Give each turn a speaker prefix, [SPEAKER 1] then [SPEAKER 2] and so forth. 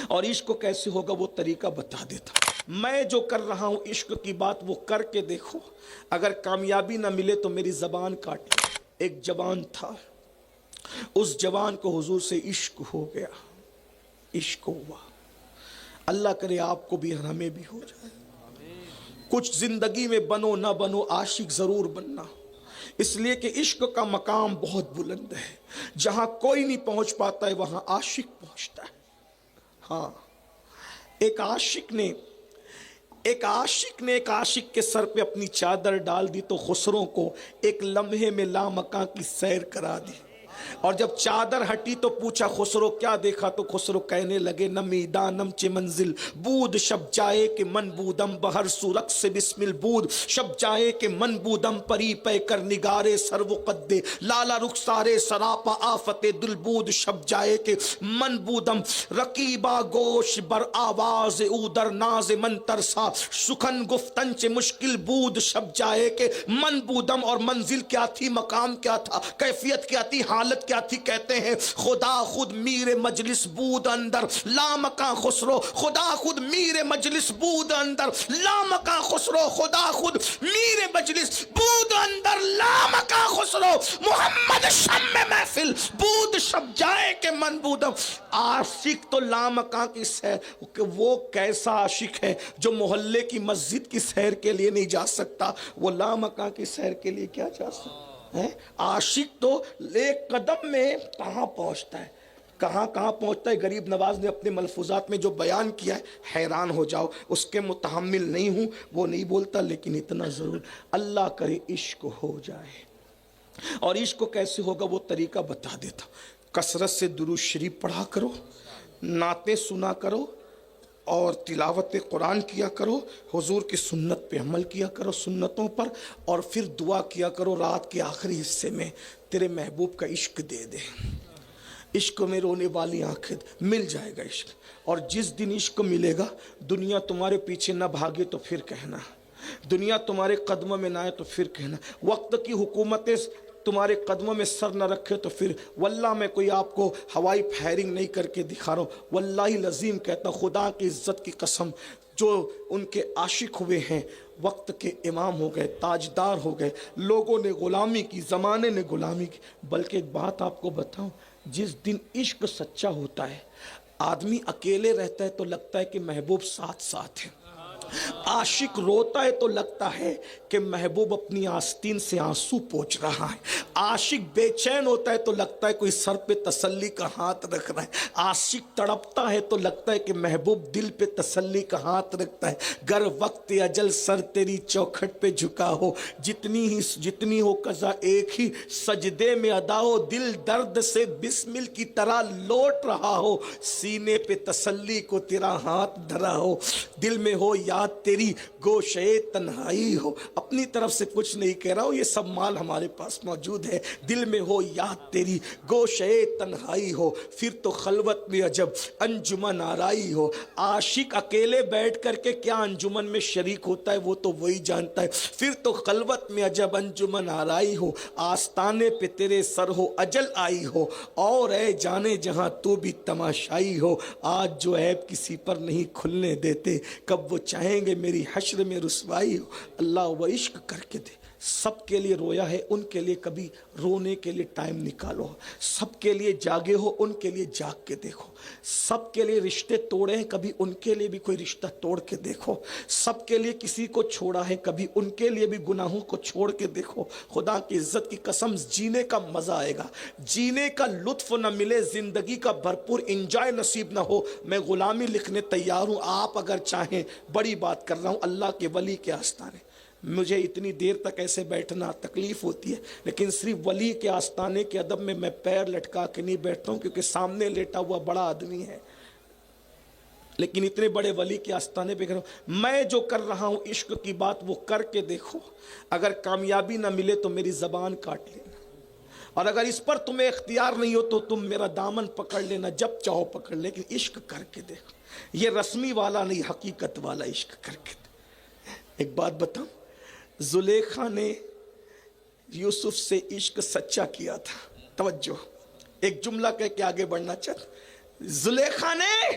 [SPEAKER 1] اور عشق کو کیسے ہوگا وہ طریقہ بتا دیتا. میں جو کر رہا ہوں عشق کی بات وہ کر کے دیکھو, اگر کامیابی نہ ملے تو میری زبان کاٹ لو. ایک جوان تھا, اس جوان کو حضور سے عشق ہو گیا, عشق ہوا. اللہ کرے آپ کو بھی اور ہمیں بھی ہو جائے. کچھ زندگی میں بنو نہ بنو عاشق ضرور بننا, اس لیے کہ عشق کا مقام بہت بلند ہے. جہاں کوئی نہیں پہنچ پاتا ہے وہاں عاشق پہنچتا ہے. ہاں, ایک عاشق نے ایک عاشق کے سر پہ اپنی چادر ڈال دی تو خسرو کو ایک لمحے میں لامکاں کی سیر کرا دی. اور جب چادر ہٹی تو پوچھا خسرو کیا دیکھا, تو خسرو کہنے لگے نمی دانم چے منزل بود شب جائے کہ من بودم بہر سورک سے بسمل بود شب جائے کہ من بودم پری پے کر نگارے سرو قدے لالا رخسارے سراپا آفت دل بود شب جائے کہ من بودم رقیبا گوش بر آواز او در ناز من ترسا سخن گفتن چے مشکل بود شب جائے کہ من بودم. اور منزل کیا تھی, مقام کیا تھا, کیفیت کیا تھی, حالت کیا تھی؟ کہتے ہیں خدا خود میر مجلس بود اندر لامکاں خسرو, خدا خود میر مجلس بود اندر لامکاں خسرو, خدا خود میر مجلس بود اندر لامکاں خسرو, محمد شم محفل بود شب جائے کہ من بودم. عاشق تو لامکاں کی سیر, وہ کیسا عاشق ہے جو محلے کی مسجد کی سیر کے لیے نہیں جا سکتا, وہ لامکاں کی سیر کے لیے کیا جا سکتا ہے؟ عاشق تو ایک قدم میں کہاں پہنچتا ہے, کہاں پہنچتا ہے. غریب نواز نے اپنے ملفوظات میں جو بیان کیا ہے حیران ہو جاؤ, اس کے متحمل نہیں ہوں, وہ نہیں بولتا, لیکن اتنا ضرور اللہ کرے عشق ہو جائے. اور عشق کو کیسے ہوگا وہ طریقہ بتا دیتا. کثرت سے درود شریف پڑھا کرو, نعتیں سنا کرو, اور تلاوت قرآن کیا کرو, حضور کی سنت پہ عمل کیا کرو, سنتوں پر, اور پھر دعا کیا کرو رات کے آخری حصے میں تیرے محبوب کا عشق دے دے. عشق میں رونے والی آنکھیں, مل جائے گا عشق. اور جس دن عشق ملے گا, دنیا تمہارے پیچھے نہ بھاگے تو پھر کہنا, دنیا تمہارے قدموں میں نہ آئے تو پھر کہنا, وقت کی حکومتیں تمہارے قدموں میں سر نہ رکھے تو پھر واللہ میں کوئی آپ کو ہوائی فائرنگ نہیں کر کے دکھا رہا ہوں, واللہ العظیم کہتا ہوں, خدا کی عزت کی قسم, جو ان کے عاشق ہوئے ہیں وقت کے امام ہو گئے, تاجدار ہو گئے. لوگوں نے غلامی کی, زمانے نے غلامی کی. بلکہ ایک بات آپ کو بتاؤں, جس دن عشق سچا ہوتا ہے آدمی اکیلے رہتا ہے تو لگتا ہے کہ محبوب ساتھ ہے. عاشق روتا ہے تو لگتا ہے کہ محبوب اپنی آستین سے آنسو پوچھ رہا ہے. عاشق بے چین ہوتا ہے تو لگتا ہے کوئی سر پہ تسلی کا ہاتھ رکھ رہا ہے. عاشق تڑپتا ہے تو لگتا ہے کہ محبوب دل پہ تسلی کا ہاتھ رکھتا ہے. گر وقت اجل سر تیری چوکھٹ پہ جھکا ہو, جتنی ہو قضا ایک ہی سجدے میں ادا ہو, دل درد سے بسمل کی طرح لوٹ رہا ہو, سینے پہ تسلی کو تیرا ہاتھ دھرا ہو, دل میں ہو یاد تیری گوشے تنہائی ہو. اپنی طرف سے کچھ نہیں کہہ رہا ہوں, یہ سب مال ہمارے پاس موجود ہے. دل میں ہو یاد تیری گوشے تنہائی ہو, پھر تو خلوت میں عجب انجمن آرائی ہو. عاشق اکیلے بیٹھ کر کے کیا انجمن میں شریک ہوتا ہے وہ تو وہی جانتا ہے. پھر تو خلوت میں عجب انجمن آرائی ہو, آستانے پہ تیرے سر ہو اجل آئی ہو, اور اے جانے جہاں تو بھی تماشائی ہو. آج جو عیب کسی پر نہیں کھلنے دیتے, کب وہ چاہیں گے میری حشر میں رسوائی ہو. اللہ وہ عشق کر کے دے. سب کے لیے رویا ہے, ان کے لیے کبھی رونے کے لیے ٹائم نکالو. سب کے لیے جاگے ہو, ان کے لیے جاگ کے دیکھو. سب کے لیے رشتے توڑے ہیں, کبھی ان کے لیے بھی کوئی رشتہ توڑ کے دیکھو. سب کے لیے کسی کو چھوڑا ہے, کبھی ان کے لیے بھی گناہوں کو چھوڑ کے دیکھو. خدا کی عزت کی قسم, جینے کا مزہ آئے گا, جینے کا لطف نہ ملے, زندگی کا بھرپور انجوائے نصیب نہ ہو, میں غلامی لکھنے تیار ہوں. آپ اگر چاہیں, بڑی بات کر رہا ہوں, اللہ کے ولی کے آستانے. مجھے اتنی دیر تک ایسے بیٹھنا تکلیف ہوتی ہے, لیکن صرف ولی کے آستانے کے ادب میں پیر لٹکا کے نہیں بیٹھتا ہوں, کیونکہ سامنے لیٹا ہوا بڑا آدمی ہے. لیکن اتنے بڑے ولی کے آستانے پہ کر رہا ہوں. میں جو کر رہا ہوں عشق کی بات وہ کر کے دیکھو, اگر کامیابی نہ ملے تو میری زبان کاٹ لینا, اور اگر اس پر تمہیں اختیار نہیں ہو تو تم میرا دامن پکڑ لینا, جب چاہو پکڑ. لیکن عشق کر کے دیکھو, یہ رسمی والا نہیں, حقیقت والا عشق کر کے. ایک بات بتاؤں, زلیخا نے یوسف سے عشق سچا کیا تھا. توجہ, ایک جملہ کہہ کے آگے بڑھنا چاہتا. زلیخا نے